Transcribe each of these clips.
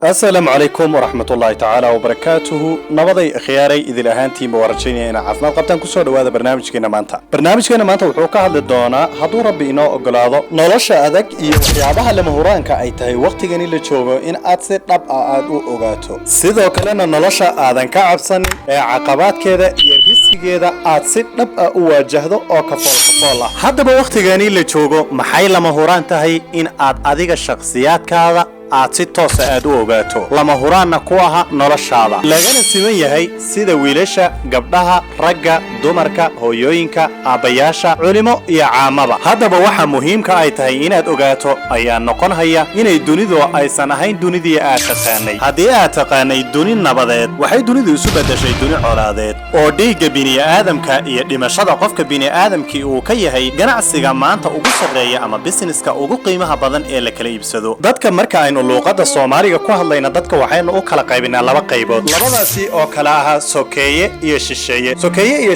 السلام عليكم ورحمة الله تعالى وبركاته نبضي خياري إذا لهانتي مورجيني أنا عفنا قبتان كسور وهذا برنامجنا مانتا وحوكا هذا الدونا هدو ربي إنو أقلاده نولاشا أدك يابها لمهورانكا أي تهي وقت جاني لتشوغو إن أتسيط نبقى أدو أغاتو سيدو كلنا نولاشا آدان كعبسان عقبات كده يرهيسي كده أتسيط نبقى أواجهدو أو كفول هذا بوقت جاني لتشوغو محاي لمهوران تهي إن أديك الشخصيات كذا aad si toos ah u ogaato lama huraana ku aha noloshaada lagana siman yahay sida wiilasha gabdhaha ragga dumarka hooyooyinka aabayaasha culimo iyo caamaba hadaba waxa muhiimka ay tahay inaad ogaato ayaa noqon haya inay dunidu aysan ahayn dunidii aad taqaanay hadii aad taqaanay duni nabadeed waxay dunidu isu bedeshay duni colaadeed oo dhiiga bini'aadamka iyo dhimashada qofka bini'aadamkii uu ka yahay ganacsiga maanta ugu sareeya ama businesska ugu qiimaha badan ee la kala iibsado dadka marka ay luqada Soomaaliga ku hadlayna dadka waxaynu u kala qaybinaa laba qaybood labadaasi oo kala ah sokeeye iyo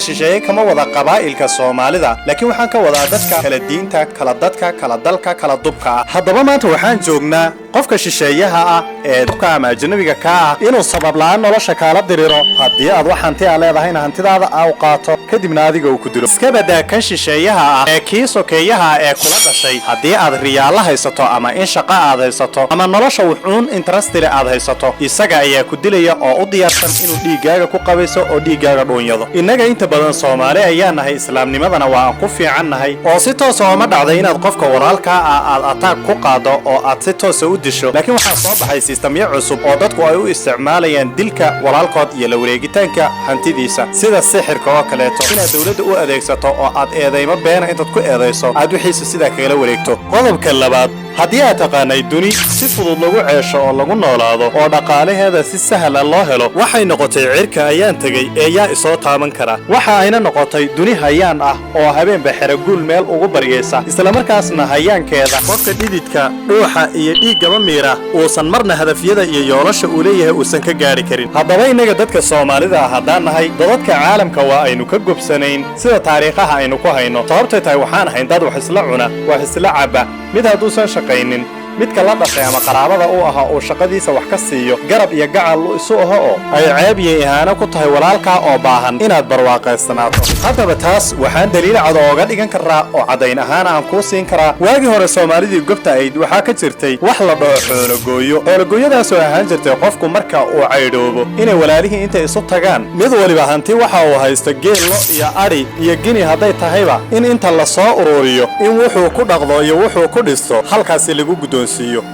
shisheeye kama wada qabaa'ilka Soomaalida laakiin waxaan ka wadaa dadka kala diinta kala dadka kala dalka kala dubka hadaba maanta waxaan joognaa qofka shisheeyaha ah ee dadka ama ajnabiga ka ah inuu sabab la'aan nolosha kala diriro hadii aad wax hanti leedahayna hantidaada aad qaato kadibna adiga uu ku dilo iska badaa kan shisheeyaha ah ee kii sokeeyaha ee kula dhashay hadii aad riyaal haysato ama in shaqo aad haysato ama nolosha wuxuun interest leh aad haysato isaga ayaa ku dilaya oo u diyaarsan inuu dhiigaaga ku qabayso oo dhiigaaga dhoonyado inaga inta badan Soomaali ayaa nahay islaamnimadana waa ku fiicannahay oo si toos ah ma dhacday inaad qofka walaalka aad attack ku qaado oo aad si toos ah u disho laakiin waxa soo baxay systemyo cusub oo dadku ay u isticmaalayaan dilka walaalkood iyo la wareegitaanka hantidiisa sida sixirka oo kale inaad dawladda u adeegsato oo aad eedeymo been intaad ku eedeyso aad wixiisa sida kale wareegto qodobka labaad hadii aad taqaanay duni si fudud lagu ceesho oo lagu noolaado oo dhaqaalaheeda si sahal ah loo helo waxay noqotay cirka ayaan tagay ee yaa isoo taaban kara waxa ayna noqotay duni hayaan ah oo habeenba xiraguul meel ugu bariyaysa isla markaasna hayaankeeda qofka dhididka dhuuxa iyo dhiigaba miira uusan marna hadafyada iyo yoolasha uu leeyahay uusan ka gaari karin hadaba inaga dadka Soomaalida hadaan nahay dadka caalamka waa aynu ka gobsanayn sida taariikhaha aynu ku hayno sababtay tahay waxaan ahayn dad wax isla cuna wax isla caba mid haduusan shaqaynin midka la dhashay ama qaraabada uu aha oo shaqadiisa wax ka siiyo garab iyo gacal uu isu aha oo ay ceeb iyo ihaano ku tahay walaalka oo baahan inaad barwaaqaysanaato hadaba taas waxaan daliil cad ooga dhigan karaa oo cadayn ahaan aan ku siin karaa waagi hore Soomaalidii gobta ay waxa ka jirtay wax la dhaho xoologooyadaas oo ahaan jirtay qofku marka uu caydhoobo inay walaalihii inta isu tagaan mid waliba hanti waxa uu haysto geelo iyo ari iyo gini haday tahayba in inta la soo ururiyo in wuxuu ku dhaqdo iyo wuxuu ku dhisto halkaas lagu gudo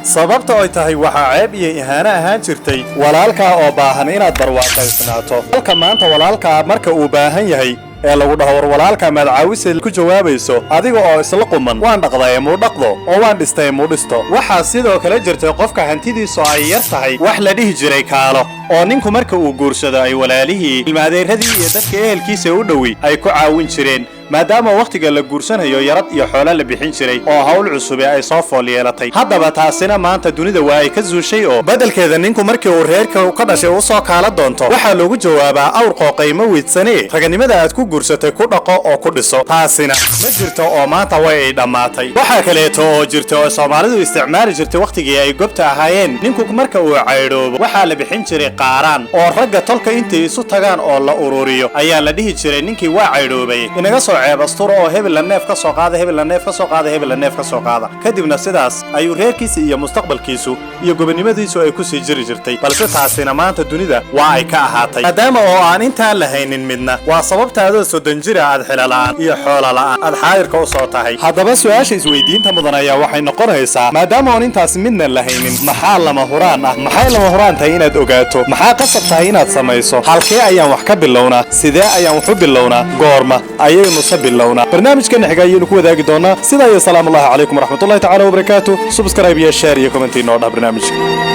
sababta ay tahay waxa ceeb iyo ihaana ahaan jirtay walaalka oo baahan inaad barwaaqaysnaato halka maanta walaalka marka uu baahan yahay ee lagu dhaho walaalka madcaawisa ku jawaabayso adiga oo isla quman waan dhaqday muu dhaqdo oo waan dhistay muu dhisto waxa sidoo kale jirtay qofka hantidiisu ay yar tahay wax la dhihi jiray kaalo oo ninku marka uu guursado ay walaalihii ilmaadeeradii iyo dadka ehelkiisa u dhawi ay ku caawin jireen maadaama waqtiga la guursanayo yarad iyo xoolo la bixin jiray oo hawl cusub ay soo fool yeelatay hadaba taasina maanta dunida waa ay ka zuushay oo badalkeeda ninku markii uu reerka ka dhashay uu soo kaala doonto waxa loogu jawaabaa awr qooqaymo wiidsane raganimada aad ku guursatay ku dhaqo oo ku dhiso taasina ma jirto oo maanta way ay dhamaatay waxa kale oo jirto oo Soomaalidu isticmaali jirtay waqtigii ay gobta ahaayeen ninku marka uu caydhoobo waxa la bixin jiray qaaraan oo ragga tolka intii isu tagaan oo la ururiyo ayaa la dhihi jiray ninkii waa caydhoobay inaga soo ceeb asturo oo hebel la neef ka soo qaada hebel la neef ka soo qaada kadibna sidaas ayuu reerkiisa iyo mustaqbalkiisu iyo gobonimadiisu ay ku sii jiri jirtay balse taasina maanta dunida waa ay ka ahaatay maadaama oo aan intaan la haynin midna waa sababtaada soddon jir aad xilalaan iyo xoolo la'aan aad xaadirka u soo tahay hadaba su'aasha isweydiinta mudan ayaa waxay noqonaysaa maadaama aan intaas midna la haynin maxaa lama huraan ah maxay lama huraan tahay inaad ogaato maxaa qasab tahay inaad samayso halkee ayaan wax ka bilownaa sidee ayaan wax u bilownaa goorma ayaynu bilowna barnaamijkan xiga ayaynu ku wadaagi doonaa sida iyo salaamu alaykum warahmatullahi ta'ala wabarakatuh subscribe iyo share iyo comment inoo dhah barnaamijka